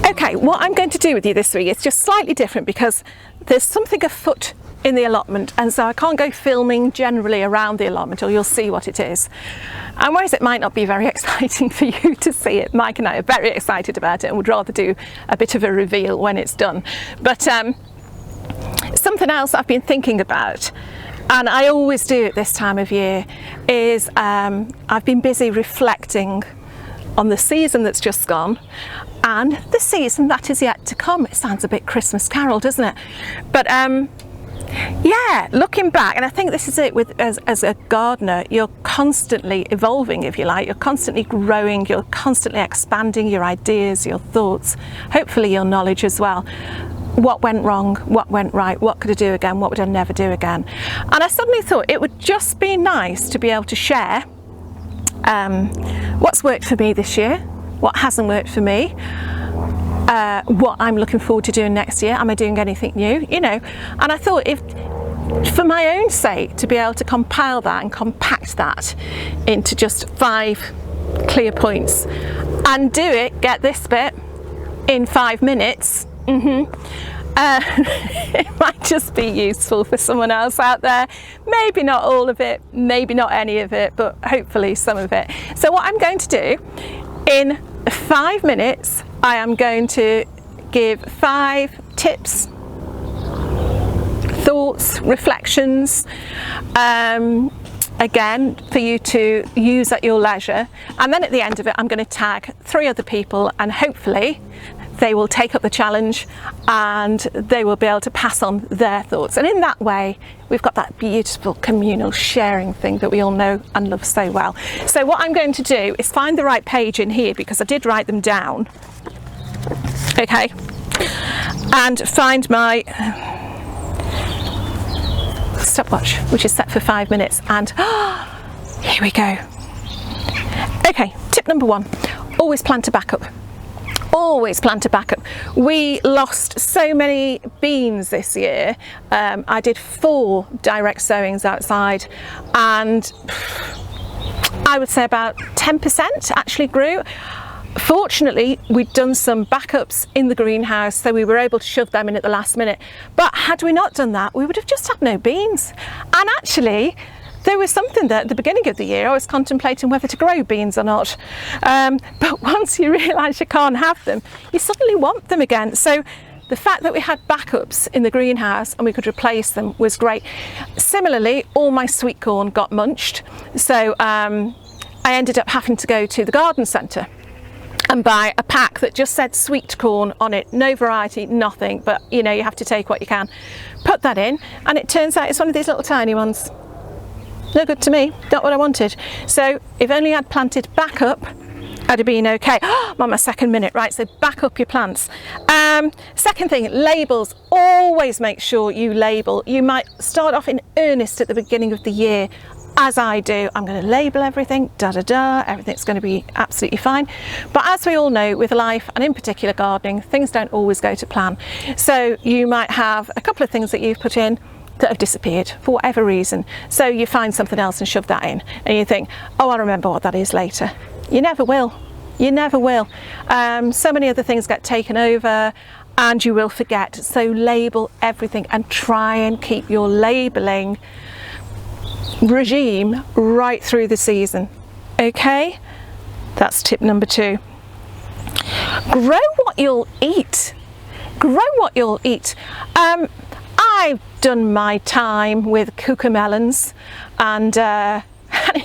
Okay, what I'm going to do with you this week is just slightly different because there's something afoot in the allotment, and so I can't go filming generally around the allotment, or you'll see what it is. And whereas it might not be very exciting for you to see it, Mike and I are very excited about it and would rather do a bit of a reveal when it's done. But something else I've been thinking about, and I always do at this time of year, is I've been busy reflecting on the season that's just gone and the season that is yet to come. It sounds a bit Christmas Carol, doesn't it? But yeah, looking back, and I think this is it with as a gardener, you're constantly evolving, if you like. You're constantly growing, you're constantly expanding your ideas, your thoughts, hopefully your knowledge as well. What went wrong, what went right, what could I do again, what would I never do again? And I suddenly thought it would just be nice to be able to share what's worked for me this year, what hasn't worked for me, what I'm looking forward to doing next year. Am I doing anything new? You know, and I thought, if for my own sake, to be able to compile that and compact that into just 5 clear points and do it, get this bit, in 5 minutes, it might just be useful for someone else out there. Maybe not all of it, maybe not any of it, but hopefully some of it. So what I'm going to do, in 5 minutes, I am going to give 5 tips, thoughts, reflections, again, for you to use at your leisure. And then at the end of it, I'm going to tag 3 other people, and hopefully they will take up the challenge and they will be able to pass on their thoughts. And in that way, we've got that beautiful communal sharing thing that we all know and love so well. So what I'm going to do is find the right page in here, because I did write them down. Okay. And find my stopwatch, which is set for 5 minutes. And here we go. Okay, tip number 1, always plan to back up. Always plan to back up. We lost so many beans this year. I did 4 direct sowings outside, and I would say about 10% actually grew. Fortunately, we'd done some backups in the greenhouse, so we were able to shove them in at the last minute. But had we not done that, we would have just had no beans. And actually, there was something that at the beginning of the year I was contemplating whether to grow beans or not. But once you realise you can't have them, you suddenly want them again. So the fact that we had backups in the greenhouse and we could replace them was great. Similarly, all my sweet corn got munched. So I ended up having to go to the garden centre and buy a pack that just said sweet corn on it, no variety, nothing, but you know, you have to take what you can. Put that in, and it turns out it's one of these little tiny ones. No good to me, not what I wanted. So if only I'd planted back up, I'd have been okay. I'm on my 2nd minute, right? So back up your plants. Second thing, labels. Always make sure you label. You might start off in earnest at the beginning of the year, as I do. I'm going to label everything, everything's going to be absolutely fine. But as we all know, with life, and in particular gardening, things don't always go to plan. So you might have a couple of things that you've put in that have disappeared for whatever reason. So you find something else and shove that in, and you think, oh, I'll remember what that is later. You never will. You never will. So many other things get taken over and you will forget. So label everything and try and keep your labeling regime right through the season. Okay, that's tip number 2. Grow what you'll eat. Grow what you'll eat. I've done my time with cucamelons and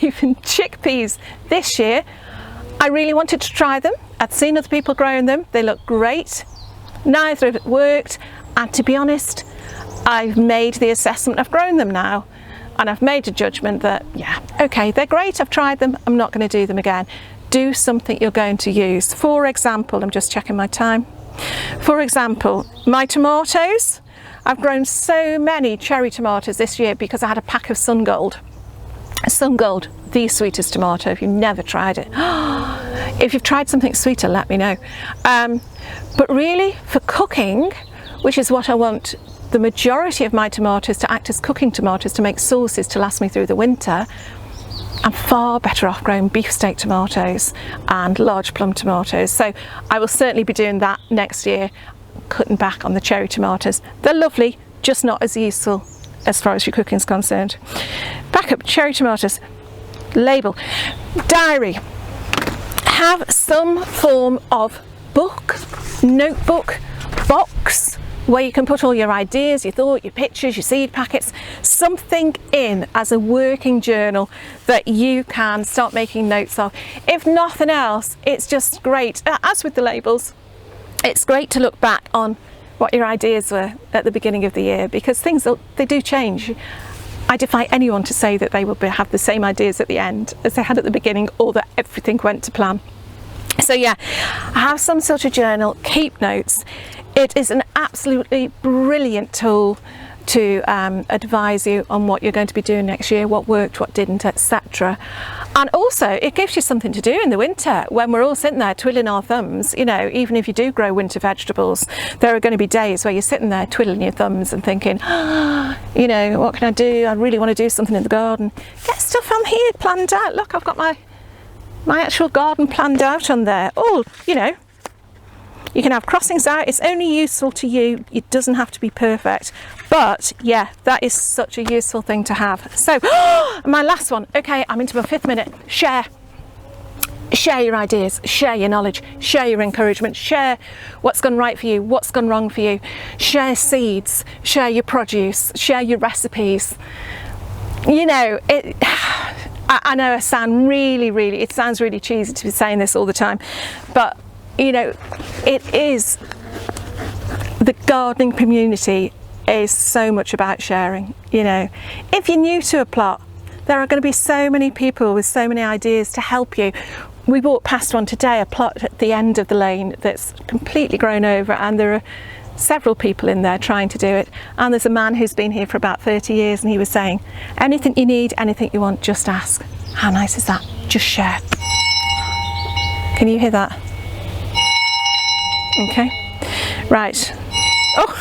even chickpeas this year. I really wanted to try them. I'd seen other people growing them. They look great. Neither of it worked. And to be honest, I've made the assessment. I've grown them now. And I've made a judgment that, yeah, okay, they're great. I've tried them. I'm not going to do them again. Do something you're going to use. For example, I'm just checking my time. For example, my tomatoes, I've grown so many cherry tomatoes this year because I had a pack of Sun Gold. Sun Gold, the sweetest tomato, if you've never tried it. If you've tried something sweeter, let me know. But really, for cooking, which is what I want the majority of my tomatoes to act as cooking tomatoes, to make sauces to last me through the winter, I'm far better off growing beefsteak tomatoes and large plum tomatoes. So I will certainly be doing that next year, cutting back on the cherry tomatoes. They're lovely, just not as useful as far as your cooking is concerned. Back up, cherry tomatoes. Label. Diary. Have some form of book, notebook, box, where you can put all your ideas, your thought, your pictures, your seed packets, something in as a working journal that you can start making notes of. If nothing else, it's just great, as with the labels, it's great to look back on what your ideas were at the beginning of the year, because things, they do change. I defy anyone to say that they will have the same ideas at the end as they had at the beginning, or that everything went to plan. So yeah, have some sort of journal, keep notes. It is an absolutely brilliant tool to advise you on what you're going to be doing next year, what worked, what didn't, etc. And also it gives you something to do in the winter when we're all sitting there twiddling our thumbs. You know, even if you do grow winter vegetables, there are going to be days where you're sitting there twiddling your thumbs and thinking, you know, what can I do? I really want to do something in the garden. Get stuff on here planned out. Look, I've got my actual garden planned out on there. Oh, you know, you can have crossings out. It's only useful to you. It doesn't have to be perfect. But yeah, that is such a useful thing to have. So my last one. Okay, I'm into my 5th minute. Share. Share your ideas, share your knowledge, share your encouragement, share what's gone right for you, what's gone wrong for you. Share seeds, share your produce, share your recipes. You know, I know it sounds really cheesy to be saying this all the time, but you know, it is, the gardening community is so much about sharing. You know, if you're new to a plot, there are going to be so many people with so many ideas to help you. We walked past one today, a plot at the end of the lane that's completely grown over, and there are several people in there trying to do it. And there's a man who's been here for about 30 years, and he was saying, anything you need, anything you want, just ask. How nice is that? Just share. Can you hear that? Okay, right. Oh,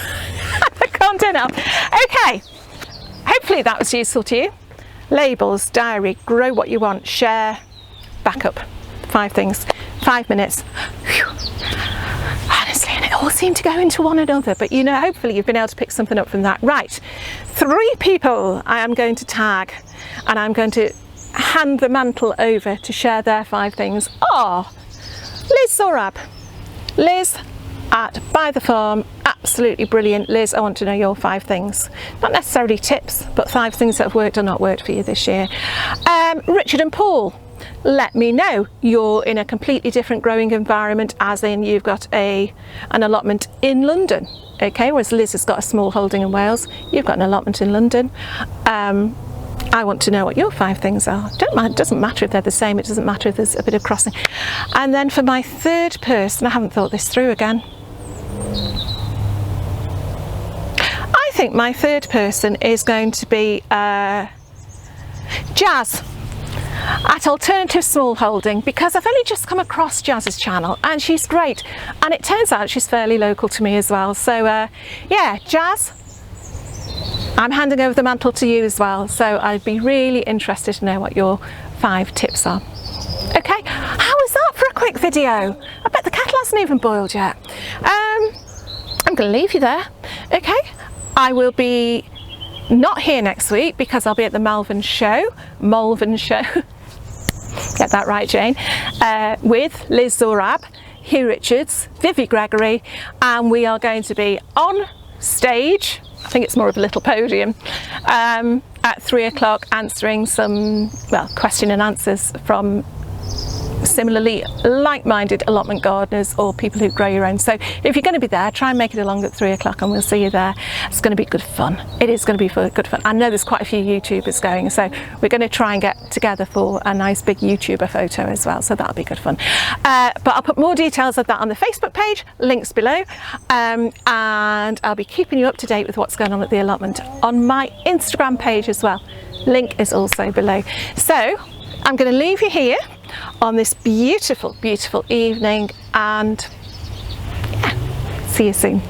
I can't do now. Okay, hopefully that was useful to you. Labels, diary, grow what you want, share, backup. 5 things, 5 minutes. Whew. Honestly, and it all seemed to go into one another, but you know, hopefully you've been able to pick something up from that. Right, 3 people I am going to tag, and I'm going to hand the mantle over to share their 5 things. Oh, Liz Zorab. Liz at By the Farm, absolutely brilliant. Liz, I want to know your 5 things. Not necessarily tips, but 5 things that have worked or not worked for you this year. Richard and Paul, let me know. You're in a completely different growing environment, as in you've got an allotment in London, okay, whereas Liz has got a small holding in Wales. You've got an allotment in London. I want to know what your 5 things are. It doesn't matter if they're the same, it doesn't matter if there's a bit of crossing. And then for my 3rd person, I haven't thought this through again. I think my 3rd person is going to be Jazz at Alternative Small Holding, because I've only just come across Jazz's channel and she's great, and it turns out she's fairly local to me as well. So yeah, Jazz, I'm handing over the mantle to you as well, so I'd be really interested to know what your 5 tips are. Okay, how was that for a quick video? I bet the kettle hasn't even boiled yet. I'm going to leave you there. Okay, I will be not here next week because I'll be at the Malvern Show. Get that right, Jane. With Liz Zorab, Hugh Richards, Vivi Gregory, and we are going to be on stage, I think it's more of a little podium, at 3 o'clock answering some, well, question and answers from similarly like-minded allotment gardeners or people who grow your own. So if you're going to be there, try and make it along at 3 o'clock and we'll see you there. It's going to be good fun. It is going to be good fun. I know there's quite a few YouTubers going, so we're going to try and get together for a nice big YouTuber photo as well, so that'll be good fun. But I'll put more details of that on the Facebook page, links below, and I'll be keeping you up to date with what's going on at the allotment on my Instagram page as well. Link is also below. So I'm going to leave you here on this beautiful, beautiful evening, and yeah, see you soon.